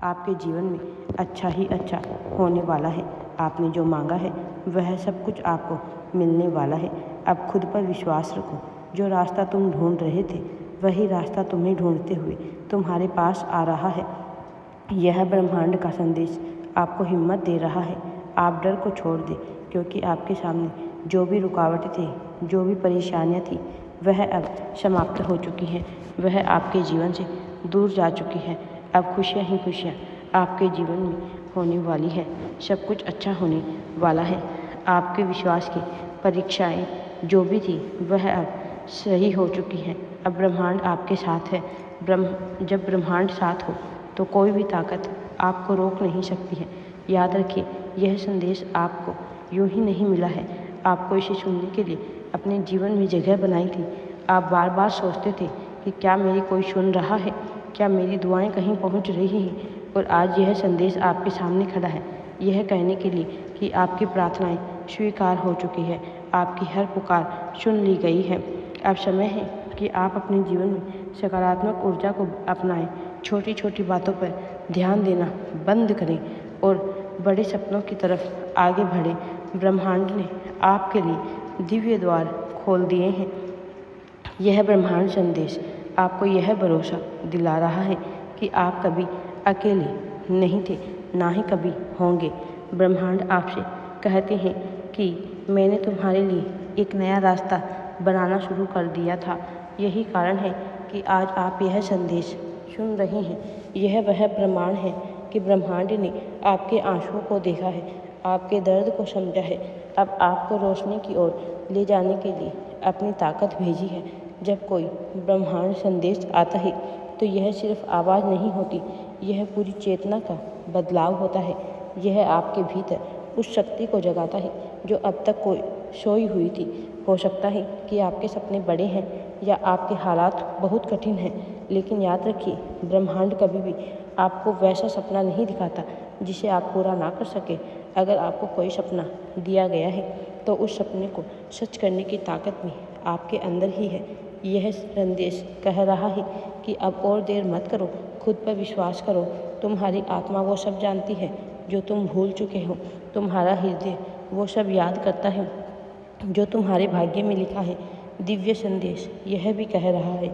आपके जीवन में अच्छा ही अच्छा होने वाला है। आपने जो मांगा है वह सब कुछ आपको मिलने वाला है। अब खुद पर विश्वास रखो। जो रास्ता तुम ढूंढ रहे थे वही रास्ता तुम्हें ढूंढते हुए तुम्हारे पास आ रहा है। यह ब्रह्मांड का संदेश आपको हिम्मत दे रहा है। आप डर को छोड़ दें, क्योंकि आपके सामने जो भी रुकावटें थी, जो भी परेशानियां थी, वह अब समाप्त हो चुकी हैं। वह आपके जीवन से दूर जा चुकी है। अब खुशियां ही खुशियां आपके जीवन में होने वाली है। सब कुछ अच्छा होने वाला है। आपके विश्वास की परीक्षाएं जो भी थी वह अब सही हो चुकी हैं। अब ब्रह्मांड आपके साथ है। जब ब्रह्मांड साथ हो तो कोई भी ताकत आपको रोक नहीं सकती है। याद रखिए, यह संदेश आपको यूं ही नहीं मिला है। आपको इसे सुनने के लिए अपने जीवन में जगह बनाई थी। आप बार बार सोचते थे कि क्या मेरी कोई सुन रहा है, क्या मेरी दुआएं कहीं पहुंच रही हैं। और आज यह संदेश आपके सामने खड़ा है, यह कहने के लिए कि आपकी प्रार्थनाएं स्वीकार हो चुकी है। आपकी हर पुकार सुन ली गई है। अब समय है कि आप अपने जीवन में सकारात्मक ऊर्जा को अपनाएं। छोटी छोटी बातों पर ध्यान देना बंद करें और बड़े सपनों की तरफ आगे बढ़ें। ब्रह्मांड ने आपके लिए दिव्य द्वार खोल दिए हैं। यह ब्रह्मांड संदेश आपको यह भरोसा दिला रहा है कि आप कभी अकेले नहीं थे, ना ही कभी होंगे। ब्रह्मांड आपसे कहते हैं कि मैंने तुम्हारे लिए एक नया रास्ता बनाना शुरू कर दिया था। यही कारण है कि आज आप यह संदेश सुन रहे हैं। यह वह प्रमाण है कि ब्रह्मांड ने आपके आंसुओं को देखा है, आपके दर्द को समझा है। अब आपको रोशनी की ओर ले जाने के लिए अपनी ताकत भेजी है। जब कोई ब्रह्मांड संदेश आता है तो यह सिर्फ आवाज़ नहीं होती, यह पूरी चेतना का बदलाव होता है। यह आपके भीतर उस शक्ति को जगाता है जो अब तक कोई सोई हुई थी। हो सकता है कि आपके सपने बड़े हैं या आपके हालात बहुत कठिन हैं, लेकिन याद रखिए, ब्रह्मांड कभी भी आपको वैसा सपना नहीं दिखाता जिसे आप पूरा ना कर सके। अगर आपको कोई सपना दिया गया है तो उस सपने को सच करने की ताकत भी आपके अंदर ही है। यह संदेश कह रहा है कि अब और देर मत करो, खुद पर विश्वास करो। तुम्हारी आत्मा वो सब जानती है जो तुम भूल चुके हो। तुम्हारा हृदय वो सब याद करता है जो तुम्हारे भाग्य में लिखा है। दिव्य संदेश यह भी कह रहा है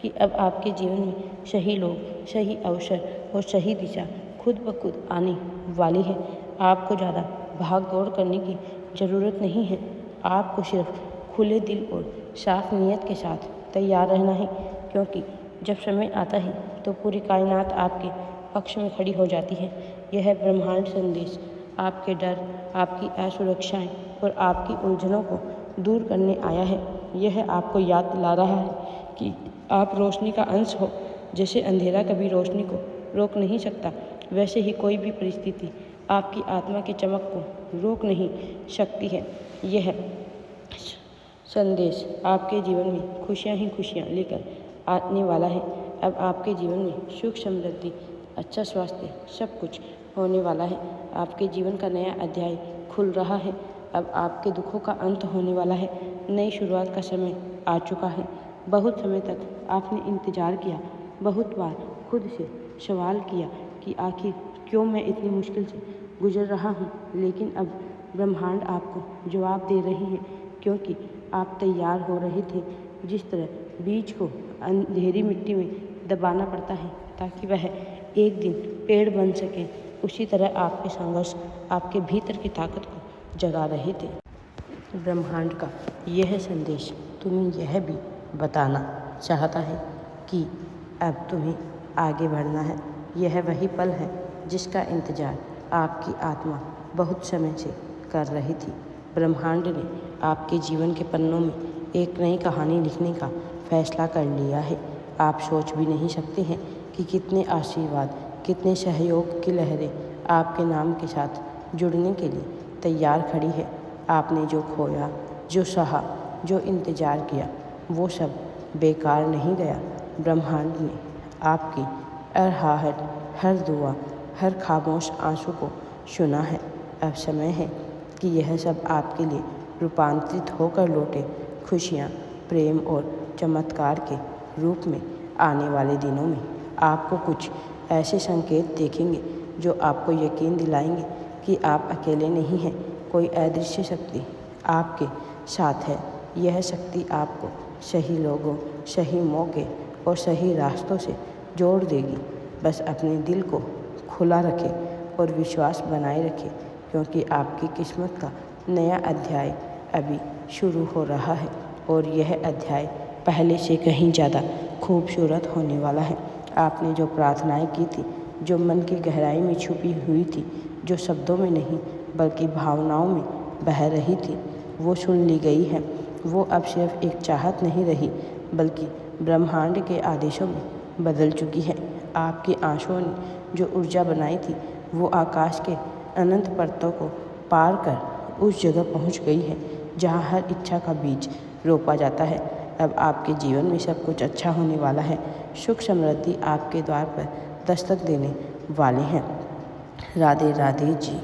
कि अब आपके जीवन में सही लोग, सही अवसर और सही दिशा खुद ब खुद आने वाली है। आपको ज़्यादा भाग दौड़ करने की ज़रूरत नहीं है। आपको सिर्फ खुले दिल और साफ नीयत के साथ तैयार रहना है, क्योंकि जब समय आता है तो पूरी कायनात आपके पक्ष में खड़ी हो जाती है। यह ब्रह्मांड संदेश आपके डर, आपकी असुरक्षाएं और आपकी उलझनों को दूर करने आया है। यह आपको याद दिला रहा है कि आप रोशनी का अंश हो। जैसे अंधेरा कभी रोशनी को रोक नहीं सकता, वैसे ही कोई भी परिस्थिति आपकी आत्मा की चमक को रोक नहीं सकती है। यह संदेश आपके जीवन में खुशियां ही खुशियां लेकर आने वाला है। अब आपके जीवन में सुख, समृद्धि, अच्छा स्वास्थ्य, सब कुछ होने वाला है। आपके जीवन का नया अध्याय खुल रहा है। अब आपके दुखों का अंत होने वाला है। नई शुरुआत का समय आ चुका है। बहुत समय तक आपने इंतजार किया, बहुत बार खुद से सवाल किया कि आखिर क्यों मैं इतनी मुश्किल से गुजर रहा हूँ, लेकिन अब ब्रह्मांड आपको जवाब दे रही है, क्योंकि आप तैयार हो रहे थे। जिस तरह बीज को अंधेरी मिट्टी में दबाना पड़ता है ताकि वह एक दिन पेड़ बन सके, उसी तरह आपके संघर्ष आपके भीतर की ताकत को जगा रहे थे। ब्रह्मांड का यह संदेश तुम्हें यह भी बताना चाहता है कि अब तुम्हें आगे बढ़ना है। यह वही पल है जिसका इंतजार आपकी आत्मा बहुत समय से कर रही थी। ब्रह्मांड ने आपके जीवन के पन्नों में एक नई कहानी लिखने का फैसला कर लिया है। आप सोच भी नहीं सकते हैं कि कितने आशीर्वाद, कितने सहयोग की लहरें आपके नाम के साथ जुड़ने के लिए तैयार खड़ी है। आपने जो खोया, जो सहा, जो इंतजार किया, वो सब बेकार नहीं गया। ब्रह्मांड ने आपकी हर आहट, हर दुआ, हर खामोश आंसू को सुना है। अब समय है कि यह सब आपके लिए रूपांतरित होकर लौटे। खुशियाँ, प्रेम और चमत्कार के रूप में आने वाले दिनों में आपको कुछ ऐसे संकेत देखेंगे जो आपको यकीन दिलाएंगे कि आप अकेले नहीं हैं। कोई अदृश्य शक्ति आपके साथ है। यह शक्ति आपको सही लोगों, सही मौके और सही रास्तों से जोड़ देगी। बस अपने दिल को खुला रखें और विश्वास बनाए रखें, क्योंकि आपकी किस्मत का नया अध्याय अभी शुरू हो रहा है और यह अध्याय पहले से कहीं ज़्यादा खूबसूरत होने वाला है। आपने जो प्रार्थनाएं की थी, जो मन की गहराई में छुपी हुई थी, जो शब्दों में नहीं बल्कि भावनाओं में बह रही थी, वो सुन ली गई है। वो अब सिर्फ एक चाहत नहीं रही, बल्कि ब्रह्मांड के आदेशों में बदल चुकी है। आपके आंसुओं ने जो ऊर्जा बनाई थी, वो आकाश के अनंत परतों को पार कर उस जगह पहुंच गई है जहां हर इच्छा का बीज रोपा जाता है। अब आपके जीवन में सब कुछ अच्छा होने वाला है। सुख समृद्धि आपके द्वार पर दस्तक देने वाले हैं। राधे राधे जी।